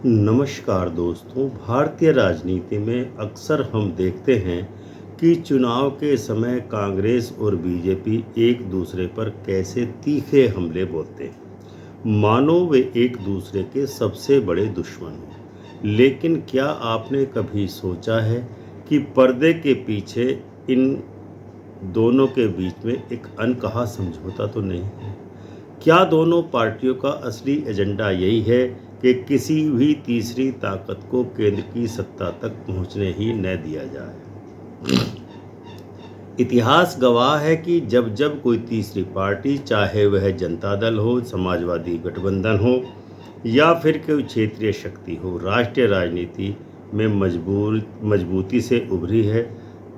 नमस्कार दोस्तों। भारतीय राजनीति में अक्सर हम देखते हैं कि चुनाव के समय कांग्रेस और बीजेपी एक दूसरे पर कैसे तीखे हमले बोलते हैं, मानो वे एक दूसरे के सबसे बड़े दुश्मन हों। लेकिन क्या आपने कभी सोचा है कि पर्दे के पीछे इन दोनों के बीच में एक अनकहा समझौता तो नहीं है? क्या दोनों पार्टियों का असली एजेंडा यही है कि किसी भी तीसरी ताकत को केंद्र की सत्ता तक पहुंचने ही न दिया जाए? इतिहास गवाह है कि जब जब कोई तीसरी पार्टी, चाहे वह जनता दल हो, समाजवादी गठबंधन हो या फिर कोई क्षेत्रीय शक्ति हो, राष्ट्रीय राजनीति में मजबूती से उभरी है,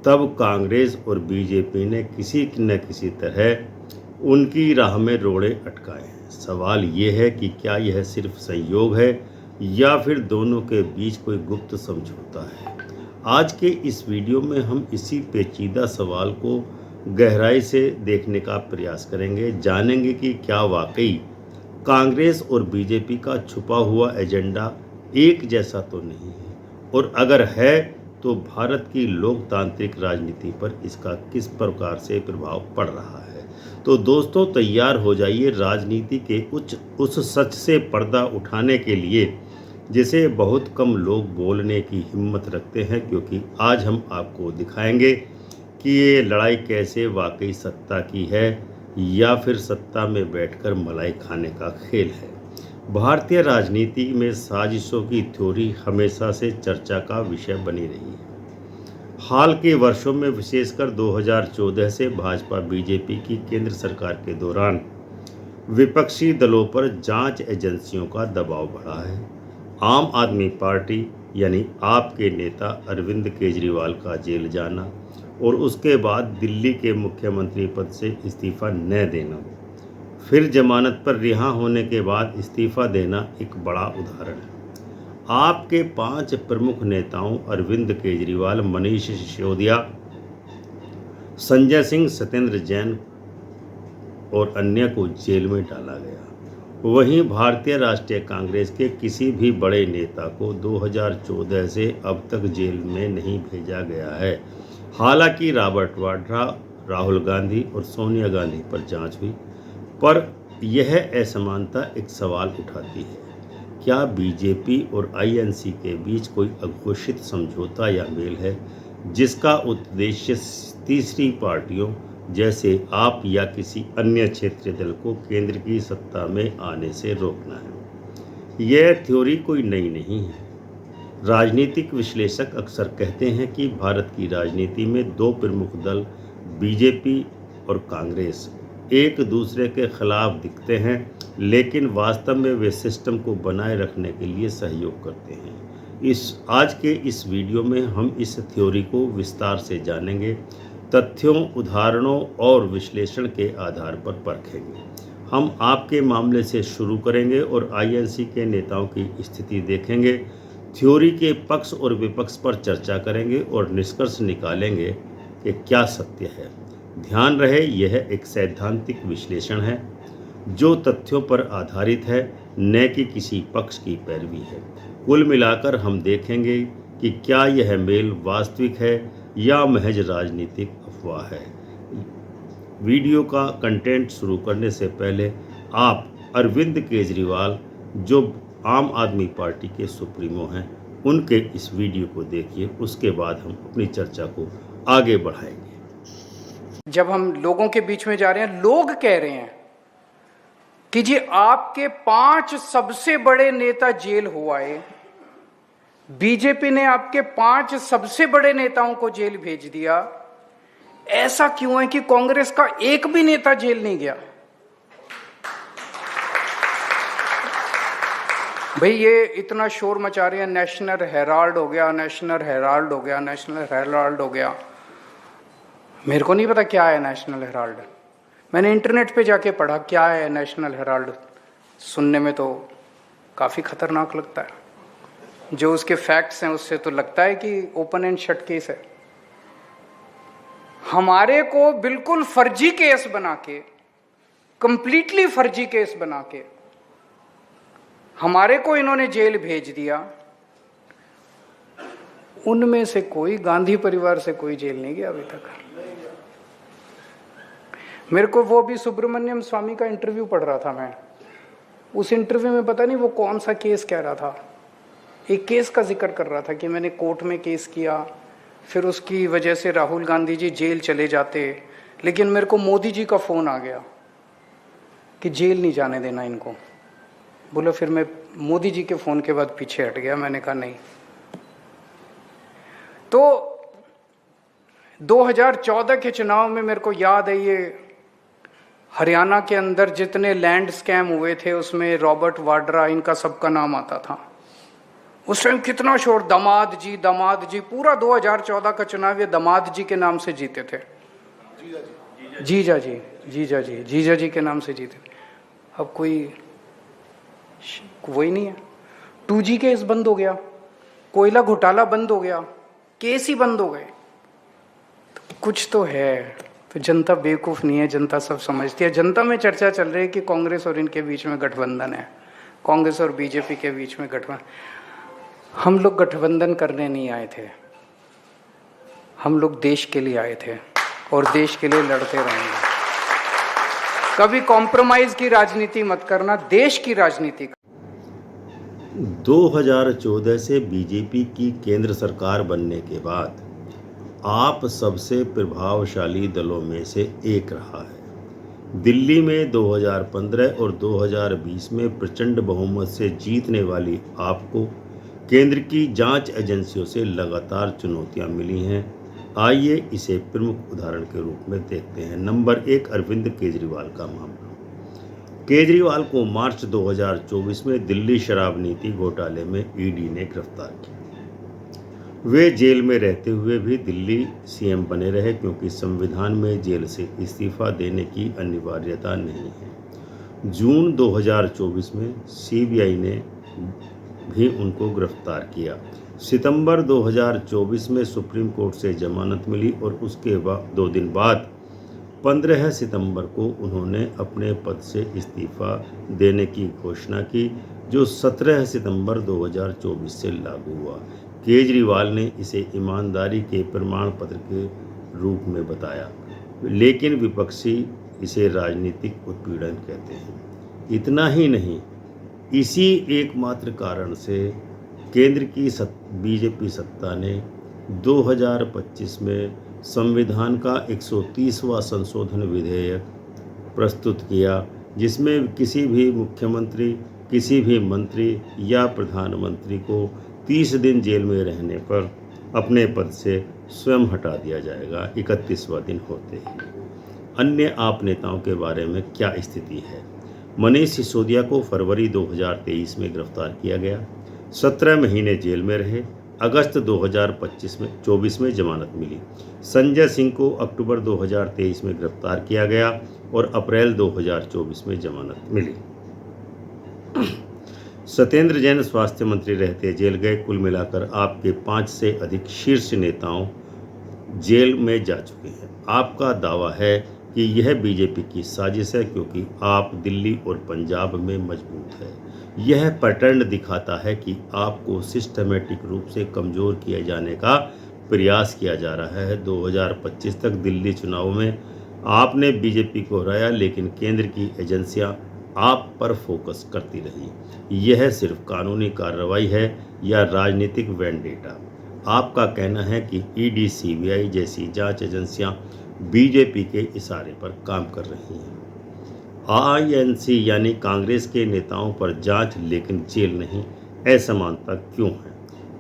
तब कांग्रेस और बीजेपी ने किसी न किसी तरह उनकी राह में रोड़े अटकाए हैं। सवाल ये है कि क्या यह सिर्फ संयोग है या फिर दोनों के बीच कोई गुप्त समझौता है। आज के इस वीडियो में हम इसी पेचीदा सवाल को गहराई से देखने का प्रयास करेंगे। जानेंगे कि क्या वाकई कांग्रेस और बीजेपी का छुपा हुआ एजेंडा एक जैसा तो नहीं है, और अगर है तो भारत की लोकतांत्रिक राजनीति पर इसका किस प्रकार से प्रभाव पड़ रहा है। तो दोस्तों, तैयार हो जाइए राजनीति के उस सच से पर्दा उठाने के लिए जिसे बहुत कम लोग बोलने की हिम्मत रखते हैं, क्योंकि आज हम आपको दिखाएंगे कि ये लड़ाई कैसे वाकई सत्ता की है या फिर सत्ता में बैठकर मलाई खाने का खेल है। भारतीय राजनीति में साजिशों की थ्योरी हमेशा से चर्चा का विषय बनी रही है। हाल के वर्षों में, विशेषकर 2014 से भाजपा बीजेपी की केंद्र सरकार के दौरान विपक्षी दलों पर जांच एजेंसियों का दबाव बढ़ा है। आम आदमी पार्टी यानी आप के नेता अरविंद केजरीवाल का जेल जाना और उसके बाद दिल्ली के मुख्यमंत्री पद से इस्तीफा न देना, फिर जमानत पर रिहा होने के बाद इस्तीफा देना एक बड़ा उदाहरण है। आपके 5 प्रमुख नेताओं अरविंद केजरीवाल, मनीष सिसोदिया, संजय सिंह, सत्येंद्र जैन और अन्य को जेल में डाला गया। वहीं भारतीय राष्ट्रीय कांग्रेस के किसी भी बड़े नेता को 2014 से अब तक जेल में नहीं भेजा गया है। हालांकि रॉबर्ट वाड्रा, राहुल गांधी और सोनिया गांधी पर जांच हुई, पर यह असमानता एक सवाल उठाती है। क्या बीजेपी और आईएनसी के बीच कोई अघोषित समझौता या मेल है जिसका उद्देश्य तीसरी पार्टियों जैसे आप या किसी अन्य क्षेत्रीय दल को केंद्र की सत्ता में आने से रोकना है? यह थ्योरी कोई नई नहीं है। राजनीतिक विश्लेषक अक्सर कहते हैं कि भारत की राजनीति में 2 प्रमुख दल, बीजेपी और कांग्रेस, एक दूसरे के खिलाफ दिखते हैं, लेकिन वास्तव में वे सिस्टम को बनाए रखने के लिए सहयोग करते हैं। आज के इस वीडियो में हम इस थ्योरी को विस्तार से जानेंगे, तथ्यों, उदाहरणों और विश्लेषण के आधार पर परखेंगे। हम आपके मामले से शुरू करेंगे और आईएनसी के नेताओं की स्थिति देखेंगे, थ्योरी के पक्ष और विपक्ष पर चर्चा करेंगे और निष्कर्ष निकालेंगे कि क्या सत्य है। ध्यान रहे, यह एक सैद्धांतिक विश्लेषण है जो तथ्यों पर आधारित है, न कि किसी पक्ष की पैरवी है। कुल मिलाकर हम देखेंगे कि क्या यह मेल वास्तविक है या महज राजनीतिक अफवाह है। वीडियो का कंटेंट शुरू करने से पहले आप अरविंद केजरीवाल, जो आम आदमी पार्टी के सुप्रीमो हैं, उनके इस वीडियो को देखिए। उसके बाद हम अपनी चर्चा को आगे बढ़ाएंगे। जब हम लोगों के बीच में जा रहे हैं, लोग कह रहे हैं कि जी आपके 5 सबसे बड़े नेता जेल हो आए, बीजेपी ने आपके 5 सबसे बड़े नेताओं को जेल भेज दिया, ऐसा क्यों है कि कांग्रेस का एक भी नेता जेल नहीं गया? भाई ये इतना शोर मचा रहे हैं, नेशनल हेराल्ड हो गया, नेशनल हेराल्ड हो गया, नेशनल हेराल्ड हो गया। मेरे को नहीं पता क्या है नेशनल हेराल्ड। मैंने इंटरनेट पे जाके पढ़ा क्या है नेशनल हेराल्ड। सुनने में तो काफ़ी खतरनाक लगता है, जो उसके फैक्ट्स हैं उससे तो लगता है कि ओपन एंड शट केस है। हमारे को बिल्कुल फर्जी केस बना के, कंप्लीटली फर्जी केस बना के हमारे को इन्होंने जेल भेज दिया। उनमें से कोई, गांधी परिवार से कोई जेल नहीं गया अभी तक। मेरे को वो भी सुब्रमण्यम स्वामी का इंटरव्यू पढ़ रहा था मैं। उस इंटरव्यू में पता नहीं वो कौन सा केस कह रहा था, एक केस का जिक्र कर रहा था कि मैंने कोर्ट में केस किया, फिर उसकी वजह से राहुल गांधी जी जेल चले जाते, लेकिन मेरे को मोदी जी का फ़ोन आ गया कि जेल नहीं जाने देना इनको। बोलो, फिर मैं मोदी जी के फ़ोन के बाद पीछे हट गया। मैंने कहा नहीं। तो 2014 के चुनाव में मेरे को याद है, ये हरियाणा के अंदर जितने लैंड स्कैम हुए थे उसमें रॉबर्ट वाड्रा, इनका सबका नाम आता था। उस टाइम कितना शोर, दामाद जी, पूरा 2014 का चुनाव ये दामाद जी के नाम से जीते थे। जीजा जी के नाम से जीते थे। अब कोई वही नहीं है। 2G केस बंद हो गया, कोयला घोटाला बंद हो गया, केस ही बंद हो गए। तो कुछ तो है। तो जनता बेवकूफ नहीं है, जनता सब समझती है। जनता में चर्चा चल रही है कि कांग्रेस और इनके बीच में गठबंधन है, कांग्रेस और बीजेपी के बीच में गठबंधन। हम लोग गठबंधन करने नहीं आए थे, हम लोग देश के लिए आए थे और देश के लिए लड़ते रहेंगे। कभी कॉम्प्रोमाइज की राजनीति मत करना, देश की राजनीति। 2014 से बीजेपी की केंद्र सरकार बनने के बाद आप सबसे प्रभावशाली दलों में से एक रहा है। दिल्ली में 2015 और 2020 में प्रचंड बहुमत से जीतने वाली आपको केंद्र की जांच एजेंसियों से लगातार चुनौतियां मिली हैं। आइए इसे प्रमुख उदाहरण के रूप में देखते हैं। नंबर 1, अरविंद केजरीवाल का मामला। केजरीवाल को मार्च 2024 में दिल्ली शराब नीति घोटाले में ईडी ने गिरफ्तार किया। वे जेल में रहते हुए भी दिल्ली सीएम बने रहे क्योंकि संविधान में जेल से इस्तीफा देने की अनिवार्यता नहीं है। जून 2024 में सीबीआई ने भी उनको गिरफ्तार किया। सितंबर 2024 में सुप्रीम कोर्ट से जमानत मिली और उसके बाद 2 दिन बाद 15 सितंबर को उन्होंने अपने पद से इस्तीफा देने की घोषणा की, जो 17 सितंबर 2024 से लागू हुआ। केजरीवाल ने इसे ईमानदारी के प्रमाण पत्र के रूप में बताया, लेकिन विपक्षी इसे राजनीतिक उत्पीड़न कहते हैं। इतना ही नहीं, इसी एकमात्र कारण से केंद्र की बीजेपी सत्ता ने 2025 में संविधान का 130वां संशोधन विधेयक प्रस्तुत किया, जिसमें किसी भी मुख्यमंत्री, किसी भी मंत्री या प्रधानमंत्री को 30 दिन जेल में रहने पर अपने पद से स्वयं हटा दिया जाएगा 31वां दिन होते ही। अन्य आप नेताओं के बारे में क्या स्थिति है? मनीष सिसोदिया को फरवरी 2023 में गिरफ्तार किया गया, 17 महीने जेल में रहे। अगस्त 2024 में जमानत मिली। संजय सिंह को अक्टूबर 2023 में गिरफ्तार किया गया और अप्रैल 2024 में जमानत मिली। सत्येंद्र जैन स्वास्थ्य मंत्री रहते जेल गए। कुल मिलाकर आपके 5 से अधिक शीर्ष नेताओं जेल में जा चुके हैं। आपका दावा है कि यह बीजेपी की साजिश है क्योंकि आप दिल्ली और पंजाब में मजबूत है। यह पैटर्न दिखाता है कि आपको सिस्टमेटिक रूप से कमज़ोर किए जाने का प्रयास किया जा रहा है। 2025 तक दिल्ली चुनाव में आपने बीजेपी को हराया, लेकिन केंद्र की एजेंसियां आप पर फोकस करती रही। यह सिर्फ कानूनी कार्रवाई है या राजनीतिक वेंडेटा? आपका कहना है कि ईडी, सीबीआई जैसी जांच एजेंसियां बीजेपी के इशारे पर काम कर रही हैं। आईएनसी यानी कांग्रेस के नेताओं पर जांच लेकिन जेल नहीं, असमानता क्यों है?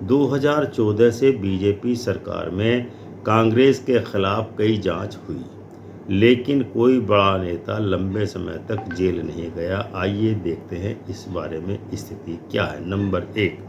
2014 से बीजेपी सरकार में कांग्रेस के खिलाफ कई जांच हुई, लेकिन कोई बड़ा नेता लंबे समय तक जेल नहीं गया। आइए देखते हैं इस बारे में स्थिति क्या है। नंबर 1,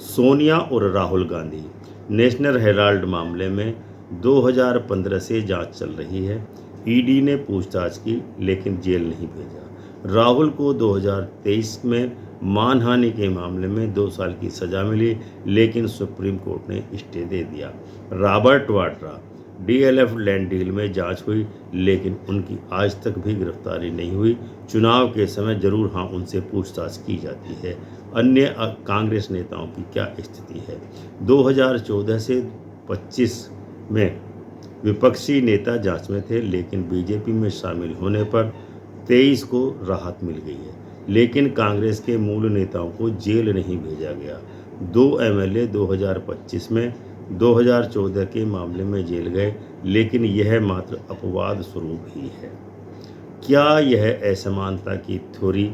सोनिया और राहुल गांधी। नेशनल हेराल्ड मामले में 2015 से जांच चल रही है। ईडी ने पूछताछ की लेकिन जेल नहीं भेजा। राहुल को 2023 में मानहानि के मामले में 2 साल की सज़ा मिली, लेकिन सुप्रीम कोर्ट ने स्टे दे दिया। Robert Vadra. DLF land deal में जांच हुई, लेकिन उनकी आज तक भी गिरफ्तारी नहीं हुई। चुनाव के समय जरूर हाँ उनसे पूछताछ की जाती है। अन्य कांग्रेस नेताओं की क्या स्थिति है? 2014 से 25 में विपक्षी नेता जांच में थे, लेकिन बीजेपी में शामिल होने पर 23 को राहत मिल गई है। लेकिन कांग्रेस के मूल नेताओं को जेल नहीं भेजा गया। 2 एमएलए 2025 में 2014 के मामले में जेल गए, लेकिन यह मात्र अपवाद स्वरूप ही है। क्या यह असमानता की थ्योरी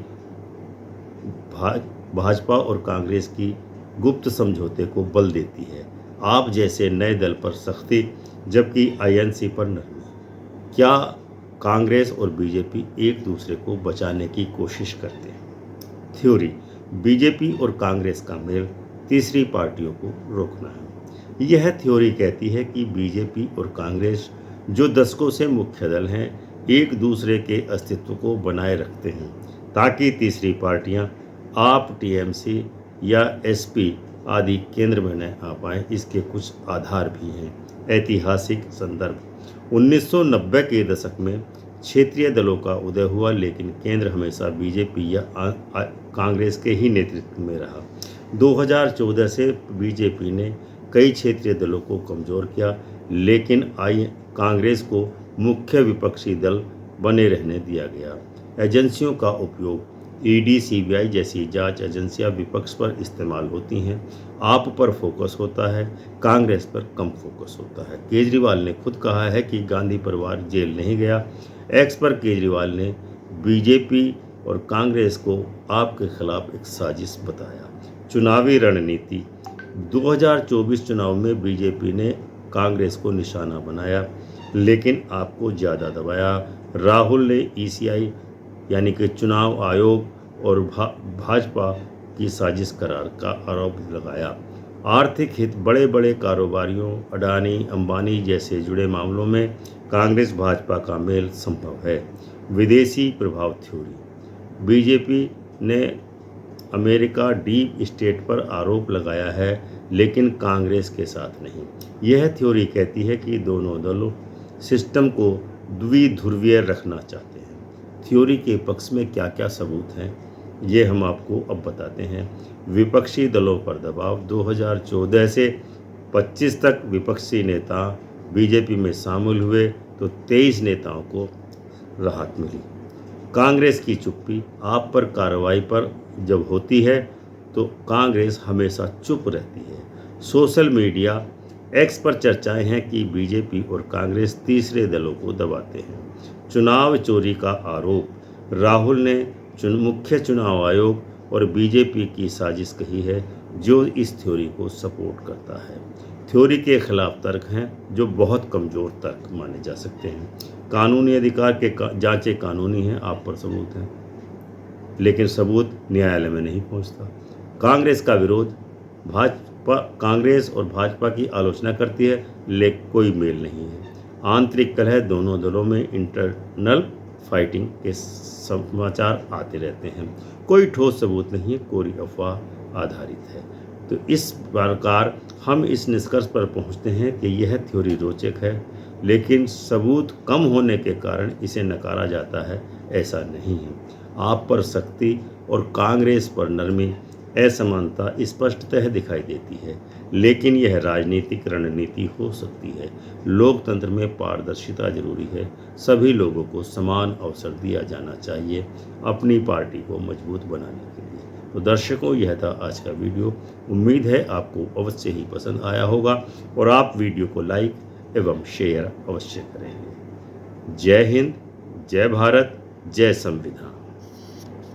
भाजपा और कांग्रेस की गुप्त समझौते को बल देती है? आप जैसे नए दल पर सख्ती, जबकि आईएनसी पर नरमी। क्या कांग्रेस और बीजेपी एक दूसरे को बचाने की कोशिश करते हैं? थ्योरी: बीजेपी और कांग्रेस का मेल तीसरी पार्टियों को रोकना है। यह थ्योरी कहती है कि बीजेपी और कांग्रेस, जो दशकों से मुख्य दल हैं, एक दूसरे के अस्तित्व को बनाए रखते हैं ताकि तीसरी पार्टियां आप, टीएमसी या एसपी आदि केंद्र में न आ पाएं। इसके कुछ आधार भी हैं। ऐतिहासिक संदर्भ: 1990 के दशक में क्षेत्रीय दलों का उदय हुआ, लेकिन केंद्र हमेशा बीजेपी या कांग्रेस के ही नेतृत्व में रहा। 2014 से बीजेपी ने कई क्षेत्रीय दलों को कमज़ोर किया, लेकिन कांग्रेस को मुख्य विपक्षी दल बने रहने दिया गया। एजेंसियों का उपयोग: ईडी, सीबीआई जैसी जांच एजेंसियां विपक्ष पर इस्तेमाल होती हैं। आप पर फोकस होता है, कांग्रेस पर कम फोकस होता है। केजरीवाल ने खुद कहा है कि गांधी परिवार जेल नहीं गया। एक्स पर केजरीवाल ने बीजेपी और कांग्रेस को आपके खिलाफ एक साजिश बताया। चुनावी रणनीति: 2024 चुनाव में बीजेपी ने कांग्रेस को निशाना बनाया, लेकिन आपको ज़्यादा दबाया। राहुल ने ईसीआई यानी कि चुनाव आयोग और भाजपा की साजिश करार का आरोप लगाया। आर्थिक हित: बड़े बड़े कारोबारियों अडानी, अंबानी जैसे जुड़े मामलों में कांग्रेस भाजपा का मेल संभव है। विदेशी प्रभाव थ्योरी: बीजेपी ने अमेरिका डीप स्टेट पर आरोप लगाया है, लेकिन कांग्रेस के साथ नहीं। यह थ्योरी कहती है कि दोनों दलों सिस्टम को द्विध्रुवीय रखना चाहते हैं। थ्योरी के पक्ष में क्या क्या सबूत हैं, ये हम आपको अब बताते हैं। विपक्षी दलों पर दबाव: 2014 से 25 तक विपक्षी नेता बीजेपी में शामिल हुए तो 23 नेताओं को राहत मिली। कांग्रेस की चुप्पी: आप पर कार्रवाई पर जब होती है तो कांग्रेस हमेशा चुप रहती है। सोशल मीडिया: एक्स पर चर्चाएं हैं कि बीजेपी और कांग्रेस तीसरे दलों को दबाते हैं। चुनाव चोरी का आरोप: राहुल ने मुख्य चुनाव आयोग और बीजेपी की साजिश कही है, जो इस थ्योरी को सपोर्ट करता है। थ्योरी के खिलाफ तर्क हैं, जो बहुत कमज़ोर तर्क माने जा सकते हैं। कानूनी अधिकार के जांचें कानूनी हैं, आप पर सबूत हैं, लेकिन सबूत न्यायालय में नहीं पहुंचता। कांग्रेस का विरोध: कांग्रेस और भाजपा की आलोचना करती है, लेकिन कोई मेल नहीं है। आंतरिक कलह: दोनों दलों में इंटरनल फाइटिंग के समाचार आते रहते हैं। कोई ठोस सबूत नहीं है, कोरी अफवाह आधारित है। तो इस प्रकार हम इस निष्कर्ष पर पहुंचते हैं कि यह थ्योरी रोचक है, लेकिन सबूत कम होने के कारण इसे नकारा जाता है, ऐसा नहीं है। आप पर सख्ती और कांग्रेस पर नरमी, असमानता स्पष्टतः दिखाई देती है, लेकिन यह राजनीतिक रणनीति हो सकती है। लोकतंत्र में पारदर्शिता जरूरी है। सभी लोगों को समान अवसर दिया जाना चाहिए अपनी पार्टी को मजबूत बनाने के लिए। तो दर्शकों, यह था आज का वीडियो। उम्मीद है आपको अवश्य ही पसंद आया होगा और आप वीडियो को लाइक एवं शेयर अवश्य करेंगे। जय हिंद, जय भारत, जय संविधान।